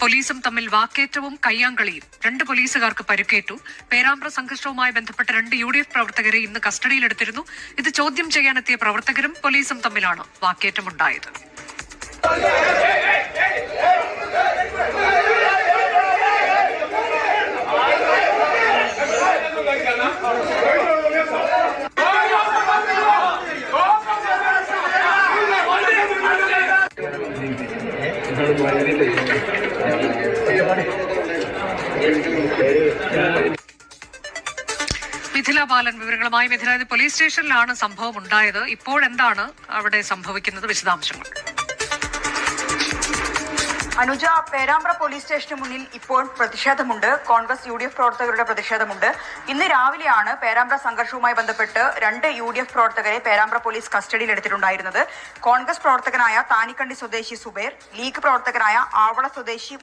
പോലീസും തമ്മിൽ വാക്കേറ്റവും കയ്യാങ്കളിയും. 2 പോലീസുകാർക്ക് പരിക്കേറ്റു. പേരാമ്പ്ര സംഘർഷവുമായി ബന്ധപ്പെട്ട 2 UDF പ്രവർത്തകരെ ഇന്ന് കസ്റ്റഡിയിലെടുത്തിരുന്നു. ഇത് ചോദ്യം ചെയ്യാനെത്തിയ പ്രവർത്തകരും പോലീസും തമ്മിലാണ് വാക്കേറ്റമുണ്ടായത്. മിഥില ബാലൻ വിവരങ്ങളുമായി. മിഥില, പോലീസ് സ്റ്റേഷനിലാണ് സംഭവം ഉണ്ടായത്. ഇപ്പോഴെന്താണ് അവിടെ സംഭവിക്കുന്നത്? വിശദാംശങ്ങൾ. അനുജ, പേരാമ്പ്ര പോലീസ് സ്റ്റേഷന് മുന്നിൽ ഇപ്പോൾ പ്രതിഷേധമുണ്ട്. കോൺഗ്രസ് UDF പ്രവർത്തകരുടെ പ്രതിഷേധമുണ്ട്. ഇന്ന് രാവിലെയാണ് പേരാമ്പ്ര സംഘർഷവുമായി ബന്ധപ്പെട്ട് 2 UDF പ്രവർത്തകരെ പേരാമ്പ്ര പോലീസ് കസ്റ്റഡിയിലെടുത്തിട്ടുണ്ടായിരുന്നത്. കോൺഗ്രസ് പ്രവർത്തകനായ താനിക്കണ്ടി സ്വദേശി സുബൈർ, ലീഗ് പ്രവർത്തകനായ ആവള സ്വദേശി